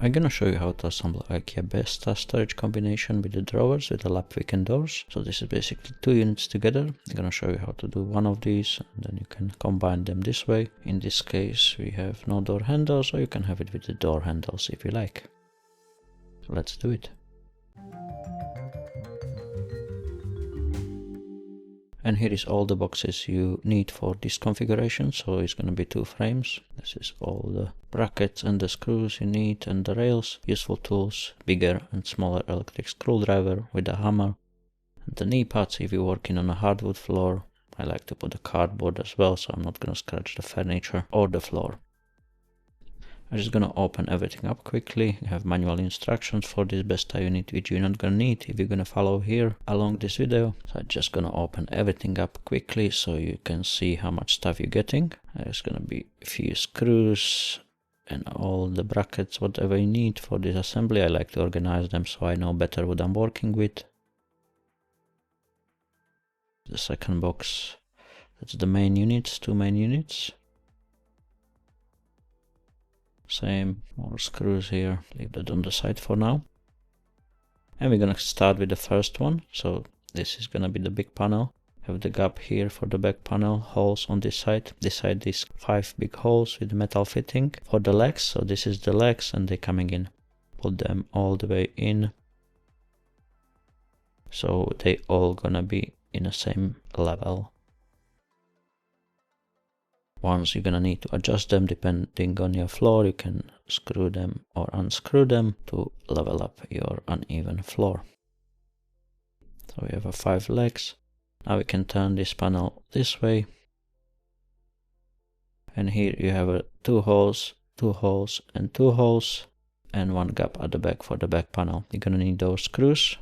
I'm gonna show you how to assemble Ikea BESTÅ Storage Combination with the drawers with the Lappviken doors. So this is basically two units together. I'm gonna show you how to do one of these, and then you can combine them this way. In this case we have no door handles, or you can have it with the door handles if you like. So let's do it. And here is all the boxes you need for this configuration. So it's going to be 2 frames. This is all the brackets and the screws you need, and the rails, useful tools, bigger and smaller electric screwdriver with a hammer, and the knee pads if you're working on a hardwood floor. I like to put a cardboard as well, so I'm not going to scratch the furniture or the floor. I'm just going to open everything up quickly. You have manual instructions for this BESTÅ unit, which you're not going to need if you're going to follow here along this video. So I'm just going to open everything up quickly so you can see how much stuff you're getting. There's going to be a few screws and all the brackets, whatever you need for this assembly. I like to organize them so I know better what I'm working with. The second box, that's the main units, 2 main units. Same, more screws here, leave that on the side for now. And we're gonna start with the first one. So this is gonna be the big panel. Have the gap here for the back panel, holes on this side. This side is 5 big holes with metal fitting for the legs. So this is the legs and they're coming in. Put them all the way in. So they all gonna be in the same level. Once you're gonna need to adjust them depending on your floor, you can screw them or unscrew them to level up your uneven floor. So we have 5 legs. Now we can turn this panel this way. And here you have 2 holes, 2 holes and 2 holes, and 1 gap at the back for the back panel. You're gonna need those screws.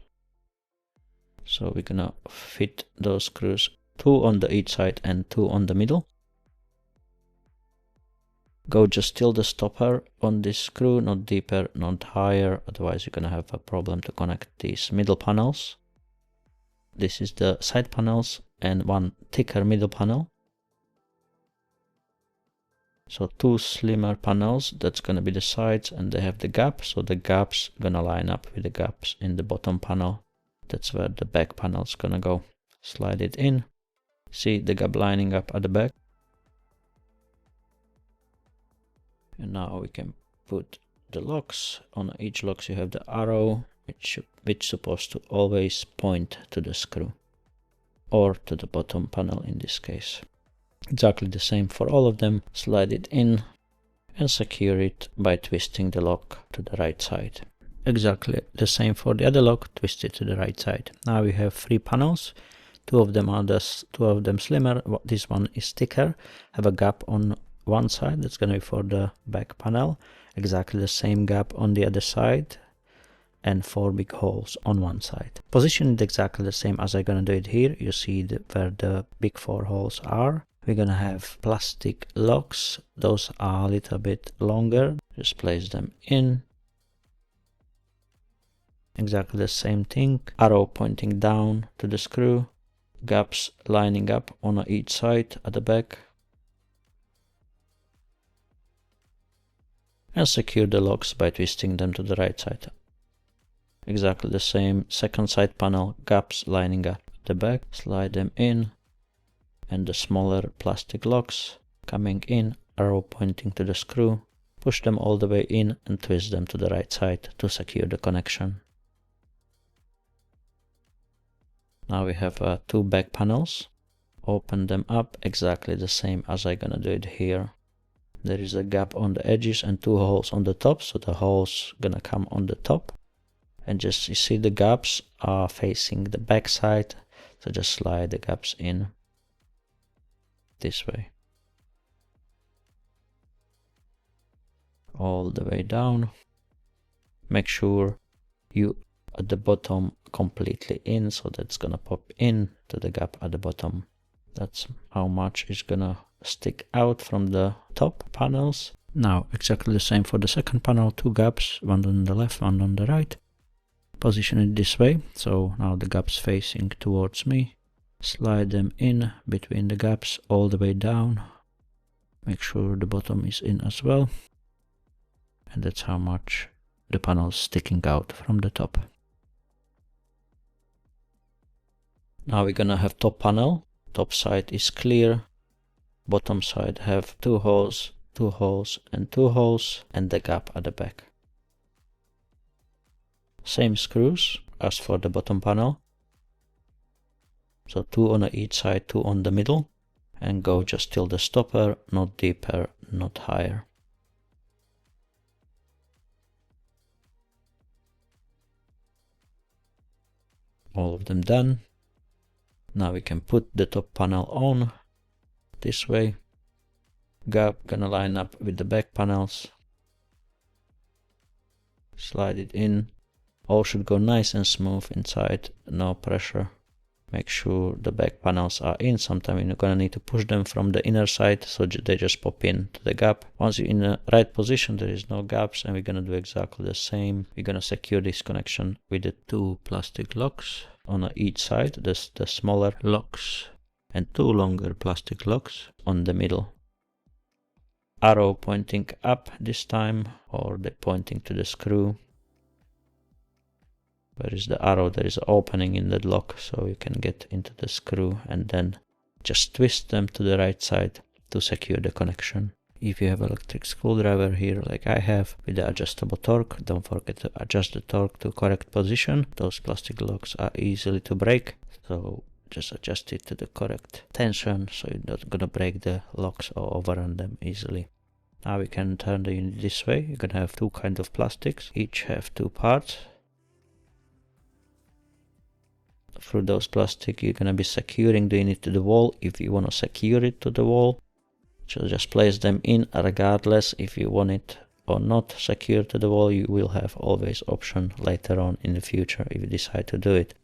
So we're gonna fit those screws, 2 on the each side and 2 on the middle. Go just till the stopper on this screw, not deeper, not higher, otherwise you're gonna have a problem to connect these middle panels. This is the side panels and 1 thicker middle panel. So 2 slimmer panels, that's gonna be the sides, and they have the gap, so the gaps gonna line up with the gaps in the bottom panel. That's where the back panel's gonna go. Slide it in. See the gap lining up at the back. And now we can put the locks. On each locks you have the arrow, which is supposed to always point to the screw, or to the bottom panel in this case. Exactly the same for all of them. Slide it in and secure it by twisting the lock to the right side. Exactly the same for the other lock, twist it to the right side. Now we have 3 panels. 2 of them slimmer. This one is thicker. Have a gap on one side, that's gonna be for the back panel. Exactly the same gap on the other side, and 4 big holes on one side. Position it exactly the same as I'm gonna do it here. You see where the big 4 holes are. We're gonna have plastic locks. Those are a little bit longer. Just place them in. Exactly the same thing. Arrow pointing down to the screw. Gaps lining up on each side at the back. And secure the locks by twisting them to the right side. Exactly the same, second side panel, gaps lining up the back, slide them in, and the smaller plastic locks coming in, arrow pointing to the screw, push them all the way in and twist them to the right side to secure the connection. Now we have 2 back panels, open them up exactly the same as I'm gonna do it here. There is a gap on the edges and 2 holes on the top, so the holes gonna come on the top. And just you see the gaps are facing the back side, so just slide the gaps in this way. All the way down. Make sure you at the bottom completely in, so that's gonna pop in to the gap at the bottom. That's how much is gonna stick out from the top panels. Now exactly the same for the second panel, 2 gaps, 1 on the left, 1 on the right. Position it this way, so now the gaps facing towards me. Slide them in between the gaps all the way down. Make sure the bottom is in as well. And that's how much the panels sticking out from the top. Now we're gonna have top panel. Top side is clear. Bottom side have 2 holes, 2 holes and 2 holes, and the gap at the back. Same screws as for the bottom panel. So 2 on each side, 2 on the middle, and go just till the stopper, not deeper, not higher. All of them done. Now we can put the top panel on this way. Gap gonna line up with the back panels. Slide it in. All should go nice and smooth inside, no pressure. Make sure the back panels are in. Sometimes you're gonna need to push them from the inner side, so they just pop in to the gap. Once you're in the right position, there is no gaps, and we're gonna do exactly the same. We're gonna secure this connection with the 2 plastic locks on each side, the smaller locks, and 2 longer plastic locks on the middle. Arrow pointing up this time, or the pointing to the screw. Where is the arrow? There is an opening in the lock, so you can get into the screw and then just twist them to the right side to secure the connection. If you have electric screwdriver here like I have with the adjustable torque, don't forget to adjust the torque to correct position. Those plastic locks are easily to break, so just adjust it to the correct tension so you're not gonna break the locks or overrun them easily. Now we can turn the unit this way. You're gonna have 2 kinds of plastics, each have 2 parts. Through those plastic you're gonna be securing the unit to the wall. If you want to secure it to the wall, so just place them in regardless if you want it or not secure to the wall. You will have always option later on in the future if you decide to do it.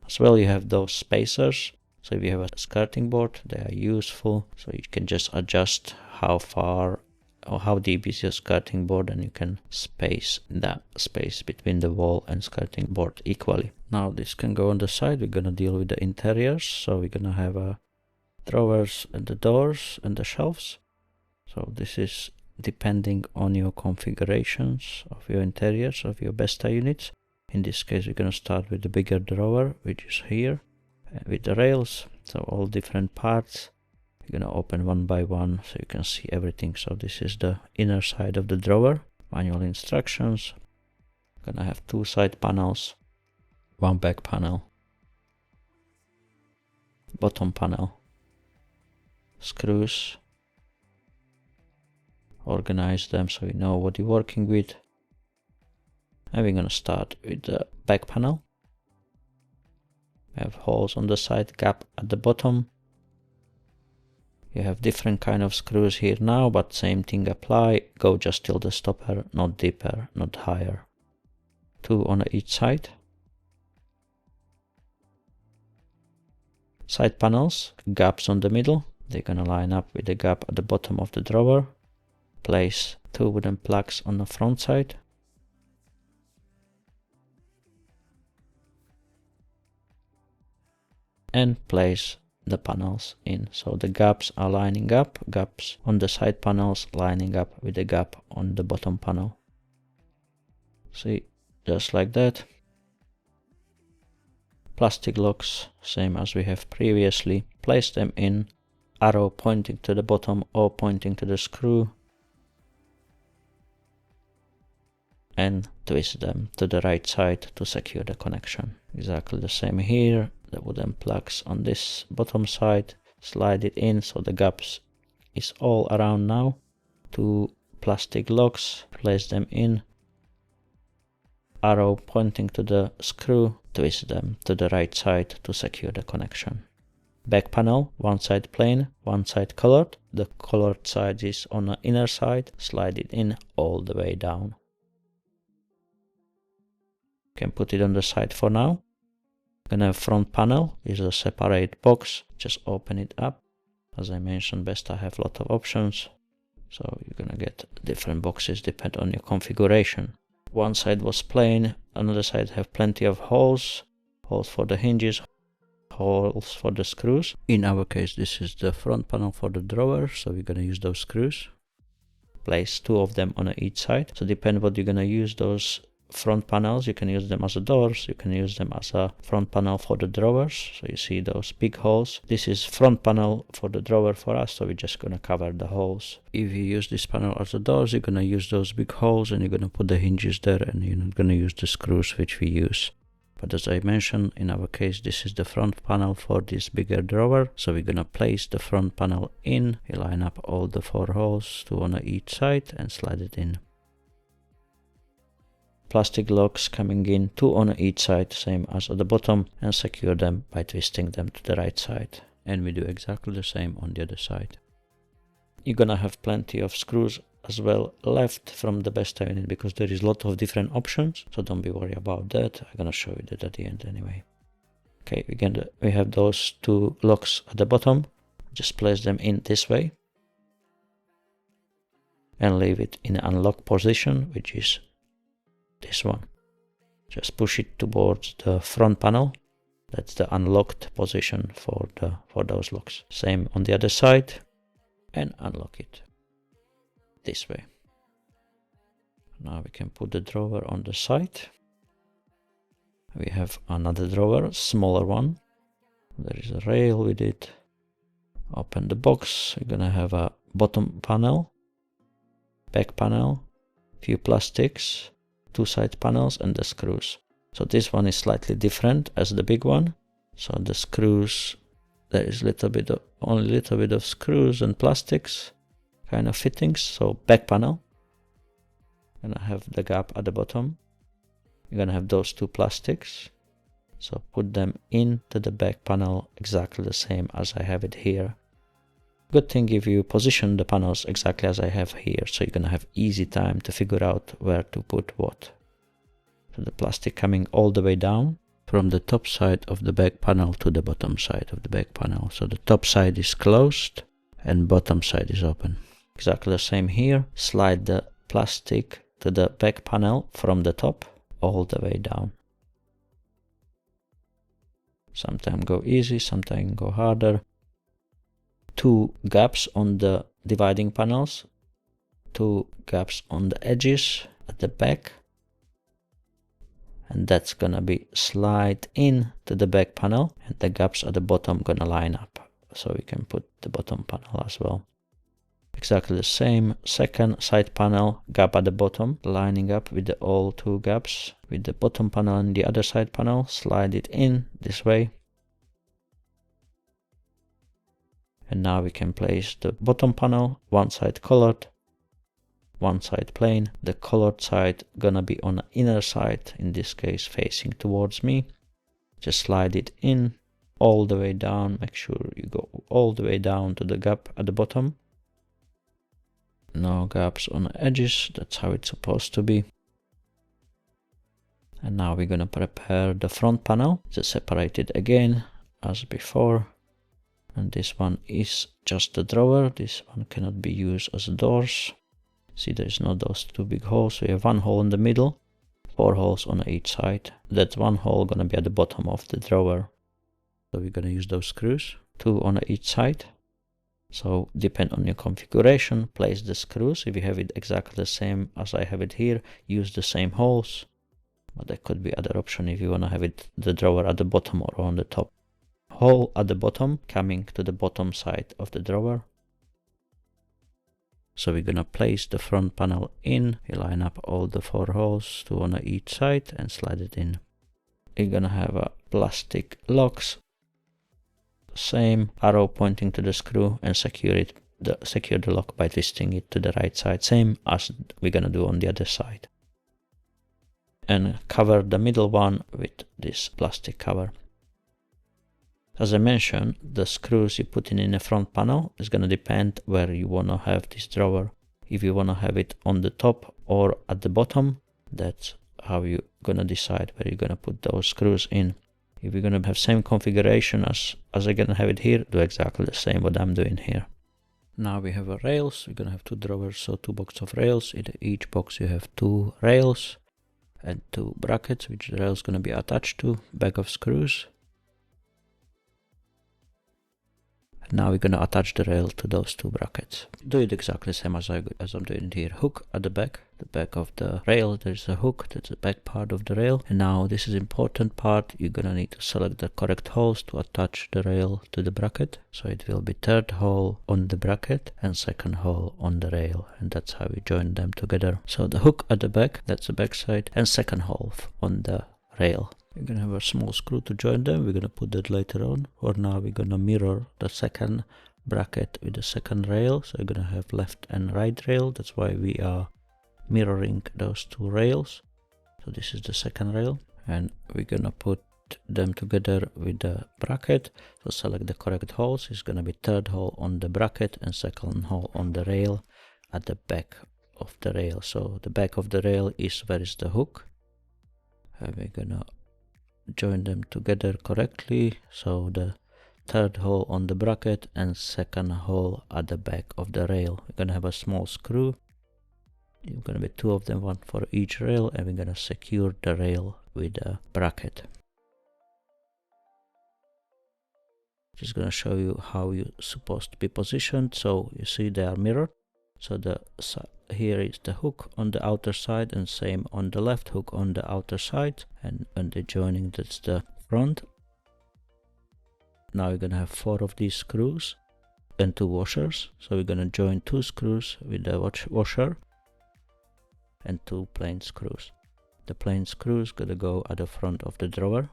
As well, you have those spacers. So if you have a skirting board, they are useful. So you can just adjust how far or how deep is your skirting board, and you can space that space between the wall and skirting board equally. Now this can go on the side. We're gonna deal with the interiors. So we're gonna have drawers and the doors and the shelves. So this is depending on your configurations of your interiors of your BESTÅ units. In this case we're going to start with the bigger drawer, which is here with the rails. So all different parts we're going to open one by one so you can see everything. So this is the inner side of the drawer. Manual instructions. We're going to have 2 side panels, 1 back panel, bottom panel, screws. Organize them so you know what you're working with. And we're gonna start with the back panel. We have holes on the side, gap at the bottom. You have different kind of screws here now, but same thing apply. Go just till the stopper, not deeper, not higher. 2 on each side. Side panels, gaps on the middle. They're gonna line up with the gap at the bottom of the drawer. Place 2 wooden plugs on the front side. And place the panels in. So the gaps are lining up, gaps on the side panels lining up with the gap on the bottom panel. See, just like that. Plastic locks, same as we have previously. Place them in, arrow pointing to the bottom or pointing to the screw. And twist them to the right side to secure the connection. Exactly the same here. The wooden plugs on this bottom side, slide it in so the gaps is all around now. 2 plastic locks, place them in. Arrow pointing to the screw, twist them to the right side to secure the connection. Back panel, 1 side plain, 1 side colored. The colored side is on the inner side, slide it in all the way down. Can put it on the side for now. Gonna have front panel is a separate box. Just open it up. As I mentioned, BESTÅ have a lot of options, so you're gonna get different boxes depend on your configuration. One side was plain, another side have plenty of holes, holes for the hinges, holes for the screws. In our case, this is the front panel for the drawer, so we're gonna use those screws. Place 2 of them on each side. So depend what you're gonna use those front panels. You can use them as doors, you can use them as a front panel for the drawers. So you see those big holes. This is front panel for the drawer for us, so we're just gonna cover the holes. If you use this panel as a doors, you're gonna use those big holes and you're gonna put the hinges there, and you're not gonna use the screws which we use. But as I mentioned, in our case, this is the front panel for this bigger drawer. So we're gonna place the front panel in. We line up all the 4 holes, 2 on each side, and slide it in. Plastic locks coming in, 2 on each side, same as at the bottom, and secure them by twisting them to the right side. And we do exactly the same on the other side. You're gonna have plenty of screws as well left from the BESTÅ unit, because there is a lot of different options, so don't be worried about that. I'm gonna show you that at the end anyway. Okay, we have those 2 locks at the bottom. Just place them in this way and leave it in unlock position, which is this one. Just push it towards the front panel. That's the unlocked position for those locks. Same on the other side, and unlock it this way. Now we can put the drawer on the side. We have another drawer, smaller one. There is a rail with it. Open the box. We're gonna have a bottom panel, back panel, few plastics, 2 side panels, and the screws. So this one is slightly different as the big one. So the screws, there is only a little bit of screws and plastics kind of fittings. So back panel, gonna have the gap at the bottom. You're gonna have those 2 plastics. So put them into the back panel exactly the same as I have it here. Good thing if you position the panels exactly as I have here, so you're gonna have easy time to figure out where to put what. So the plastic coming all the way down from the top side of the back panel to the bottom side of the back panel. So the top side is closed and bottom side is open. Exactly the same here. Slide the plastic to the back panel from the top all the way down. Sometimes go easy, sometimes go harder. 2 gaps on the dividing panels, 2 gaps on the edges at the back, and that's gonna be slide in to the back panel, and the gaps at the bottom gonna line up, so we can put the bottom panel as well. Exactly the same, second side panel, gap at the bottom, lining up with the all 2 gaps with the bottom panel and the other side panel. Slide it in this way. And now we can place the bottom panel, one side colored, one side plain. The colored side gonna be on the inner side, in this case facing towards me. Just slide it in all the way down. Make sure you go all the way down to the gap at the bottom. No gaps on the edges, that's how it's supposed to be. And now we're gonna prepare the front panel. Just separate it again as before. And this one is just the drawer. This one cannot be used as doors. See, there's not those 2 big holes. We have 1 hole in the middle, 4 holes on each side. That 1 hole gonna be at the bottom of the drawer. So we're gonna use those screws, 2 on each side. So depend on your configuration, place the screws. If you have it exactly the same as I have it here, use the same holes. But there could be other option if you wanna have it the drawer at the bottom or on the top. Hole at the bottom coming to the bottom side of the drawer. So we're gonna place the front panel in. We line up all the 4 holes, 2 on each side, and slide it in. You're gonna have a plastic locks. Same arrow pointing to the screw, and secure the lock by twisting it to the right side, same as we're gonna do on the other side. And cover the middle one with this plastic cover. As I mentioned, the screws you put in the front panel is gonna depend where you wanna have this drawer. If you wanna have it on the top or at the bottom, that's how you're gonna decide where you're gonna put those screws in. If you're gonna have same configuration as I'm gonna have it here, do exactly the same what I'm doing here. Now we have a rails. We're gonna have 2 drawers, so 2 boxes of rails. In each box you have 2 rails and 2 brackets, which the rails gonna be attached to, bag of screws. Now we're gonna attach the rail to those 2 brackets. Do it exactly the same as I'm doing it here. Hook at the back the back of the rail. There's a hook, that's the back part of the rail. And now this is important part. You're gonna need to select the correct holes to attach the rail to the bracket. So it will be third hole on the bracket and second hole on the rail, and that's how we join them together. So the hook at the back, that's the back side, and second hole on the rail. We're gonna have a small screw to join them. We're gonna put that later on. For now, we're gonna mirror the second bracket with the second rail. So we're gonna have left and right rail. That's why we are mirroring those two rails. So this is the second rail, and we're gonna put them together with the bracket. So select the correct holes. It's gonna be third hole on the bracket and second hole on the rail at the back of the rail. So the back of the rail is where is the hook, and we're gonna join them together correctly. So the third hole on the bracket and second hole at the back of the rail. We're gonna have a small screw. You're gonna be two of them, one for each rail, and we're gonna secure the rail with a bracket. Just gonna show you how you're supposed to be positioned. So you see they are mirrored. So here is the hook on the outer side, and same on the left, hook on the outer side, and when they're joining, that's the front. Now we're gonna have 4 of these screws and 2 washers. So we're gonna join 2 screws with the washer and 2 plain screws. The plain screws gonna go at the front of the drawer.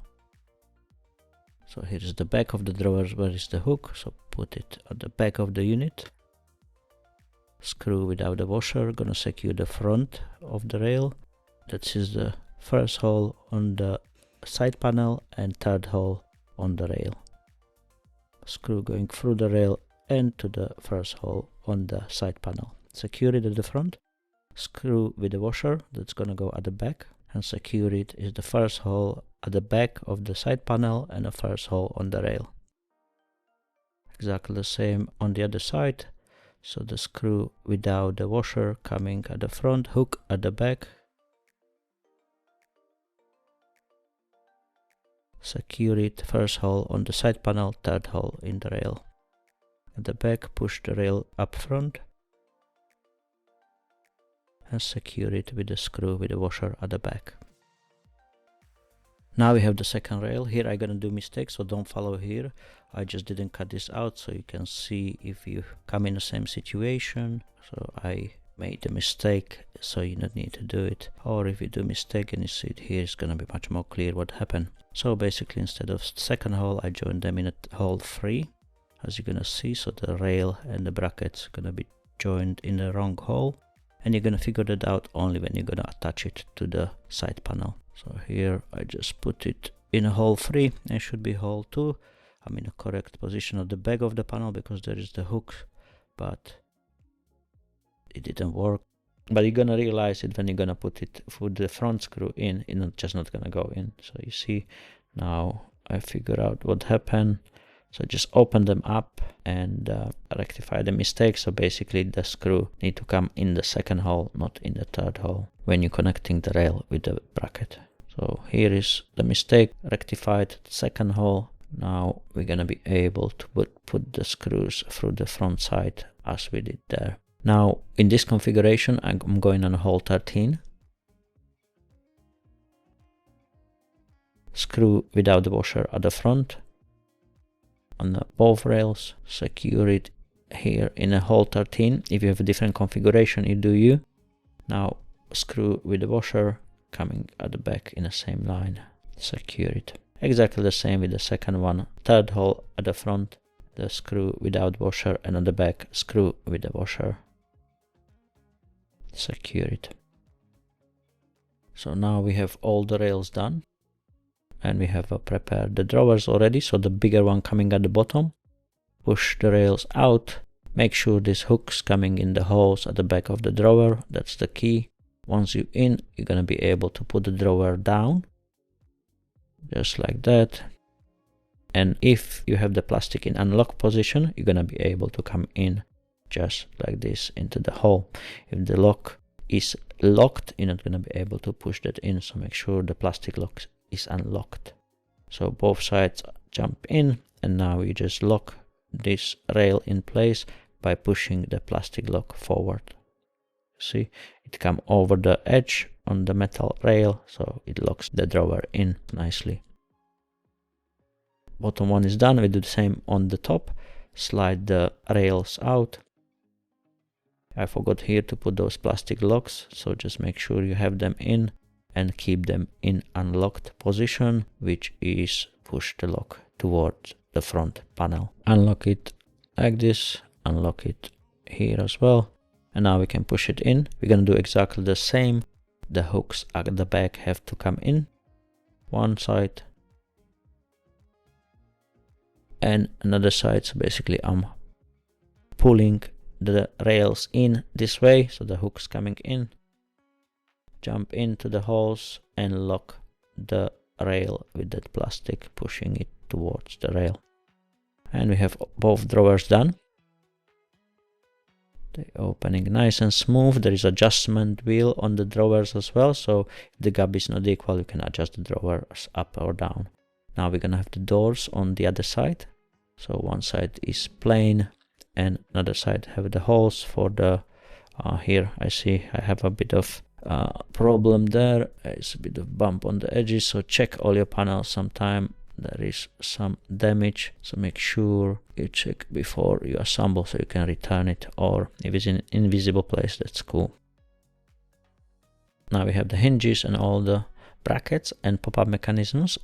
So here's the back of the drawer, where is the hook, so put it at the back of the unit. Screw without the washer, gonna secure the front of the rail. That is the first hole on the side panel and third hole on the rail. Screw going through the rail and to the first hole on the side panel. Secure it at the front. Screw with the washer, that's gonna go at the back, and secure it is the first hole at the back of the side panel and the first hole on the rail. Exactly the same on the other side. So the screw without the washer coming at the front, hook at the back. Secure it, first hole on the side panel, third hole in the rail. At the back, push the rail up front and secure it with the screw with the washer at the back. Now we have the second rail. Here I'm gonna do mistakes, so don't follow here. I just didn't cut this out so you can see if you come in the same situation. So I made a mistake, so you don't need to do it. Or if you do mistake and you see it here, it's gonna be much more clear what happened. So basically, instead of second hole, I joined them in a hole 3, as you're gonna see. So the rail and the brackets gonna be joined in the wrong hole, and you're gonna figure that out only when you're gonna attach it to the side panel. So here I just put it in a hole 3, and should be hole 2. I'm in a correct position at the back of the panel because there is the hook, but it didn't work. But you're gonna realize it when you're gonna put it through the front screw in, it's just not gonna go in. So you see, now I figure out what happened. So just open them up and rectify the mistake. So basically the screw need to come in the second hole, not in the third hole, when you're connecting the rail with the bracket. So here is the mistake rectified, second hole. Now we're gonna be able to put the screws through the front side as we did there. Now in this configuration, I'm going on hole 13. Screw without the washer at the front on both rails, secure it here in a hole 13. If you have a different configuration, you do you. Now screw with the washer coming at the back in the same line, secure it. Exactly the same with the second one. Third hole at the front, the screw without washer, and on the back, screw with the washer. Secure it. So now we have all the rails done, and we have prepared the drawers already. So the bigger one coming at the bottom, push the rails out. Make sure this hook's coming in the holes at the back of the drawer. That's the key. Once you're in, you're gonna be able to put the drawer down, just like that. And if you have the plastic in unlock position, you're gonna be able to come in just like this into the hole. If the lock is locked, you're not gonna be able to push that in. So make sure the plastic lock is unlocked. So both sides jump in, and now you just lock this rail in place by pushing the plastic lock forward. See, it come over the edge on the metal rail, so it locks the drawer in nicely. Bottom one is done. We do the same on the top. Slide the rails out. I forgot here to put those plastic locks, so just make sure you have them in and keep them in unlocked position, which is push the lock towards the front panel. Unlock it like this, unlock it here as well, and now we can push it in. We're gonna do exactly the same. The hooks at the back have to come in one side and another side, so basically I'm pulling the rails in this way, so the hook's coming in, jump into the holes and lock the rail with that plastic, pushing it towards the rail. And we have both drawers done. They're opening nice and smooth. There is adjustment wheel on the drawers as well, so if the gap is not equal, you can adjust the drawers up or down. Now we're gonna have the doors on the other side. So one side is plain and another side have the holes for the here I see I have a bit of problem there. It's a bit of bump on the edges, so check all your panels sometime. There is some damage, so make sure you check before you assemble so you can return it, or if it's in an invisible place, that's cool. Now we have the hinges and all the brackets and pop-up mechanisms.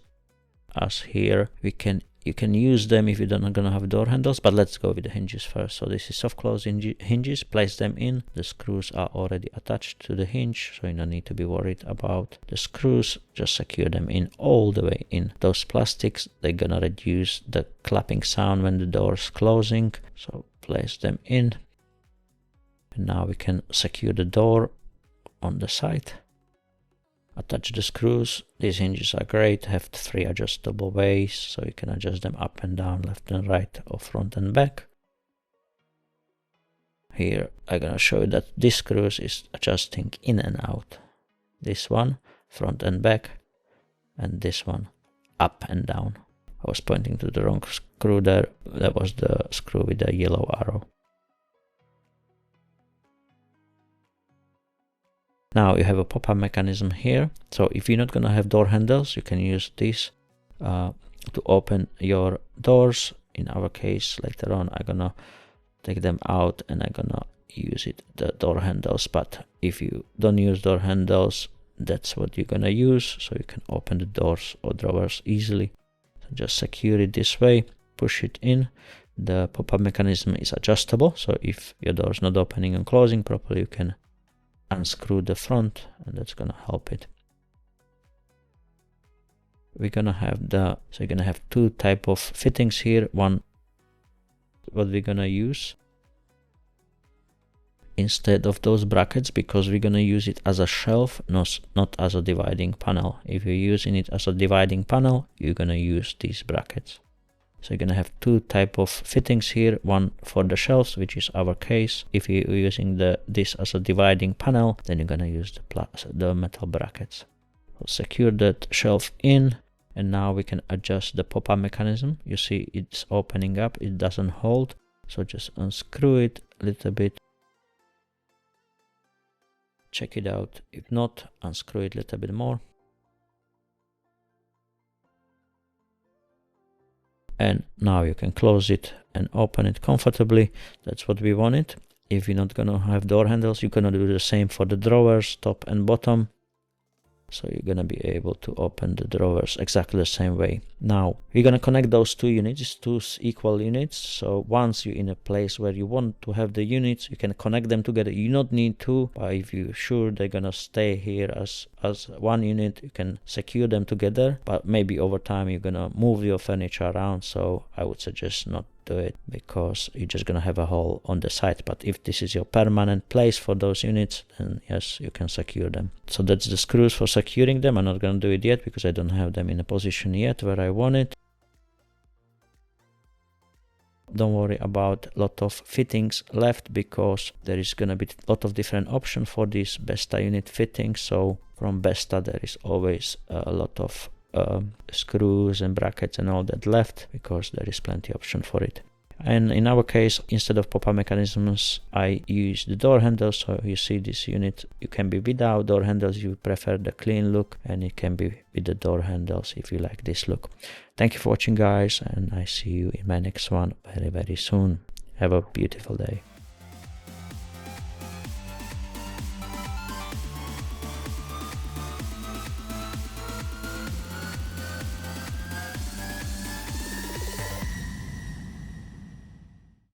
As here you can use them if you're not gonna have door handles, but let's go with the hinges first. So this is soft close hinges, place them in. The screws are already attached to the hinge, so you don't need to be worried about the screws. Just secure them in all the way in. Those plastics, they're gonna reduce the clapping sound when the door's closing, so place them in. And now we can secure the door on the side. Attach the screws. These hinges are great, have 3 adjustable ways, so you can adjust them up and down, left and right, or front and back. Here I'm gonna show you that this screws is adjusting in and out. This one front and back, and this one up and down. I was pointing to the wrong screw there. That was the screw with the yellow arrow. Now you have a pop-up mechanism here, so if you're not gonna have door handles, you can use this to open your doors. In our case, later on I'm gonna take them out and I'm gonna use the door handles, but if you don't use door handles, that's what you're gonna use, so you can open the doors or drawers easily. So just secure it this way, push it in. The pop-up mechanism is adjustable, so if your door is not opening and closing properly, you can unscrew the front, and that's gonna help it. We're gonna have so you're gonna have 2 type of fittings here. One, what we're gonna use instead of those brackets, because we're gonna use it as a shelf, not as a dividing panel. If you're using it as a dividing panel, you're gonna use these brackets. So you're gonna have 2 type of fittings here, one for the shelves, which is our case. If you're using this as a dividing panel, then you're gonna use the metal brackets. So secure that shelf in, and now we can adjust the pop-up mechanism. You see it's opening up, it doesn't hold, so just unscrew it a little bit. Check it out. If not, unscrew it a little bit more. And now you can close it and open it comfortably. That's what we wanted. If you're not gonna have door handles, you're gonna do the same for the drawers, top and bottom. So you're gonna be able to open the drawers exactly the same way. Now we're gonna connect those 2 units, 2 equal units. So once you're in a place where you want to have the units, you can connect them together. You don't need to, but if you're sure they're gonna stay here as one unit, you can secure them together. But maybe over time you're gonna move your furniture around, so I would suggest not do it, because you're just gonna have a hole on the side. But if this is your permanent place for those units, then yes, you can secure them. So that's the screws for securing them. I'm not gonna do it yet because I don't have them in a position yet where I want it. Don't worry about a lot of fittings left, because there is gonna be a lot of different options for this BESTÅ unit fitting. So from BESTÅ there is always a lot of screws and brackets and all that left, because there is plenty option for it. And in our case, instead of pop-up mechanisms, I use the door handles. So you see this unit, you can be without door handles if you prefer the clean look, and it can be with the door handles if you like this look. Thank you for watching, guys, and I see you in my next one very, very soon. Have a beautiful day.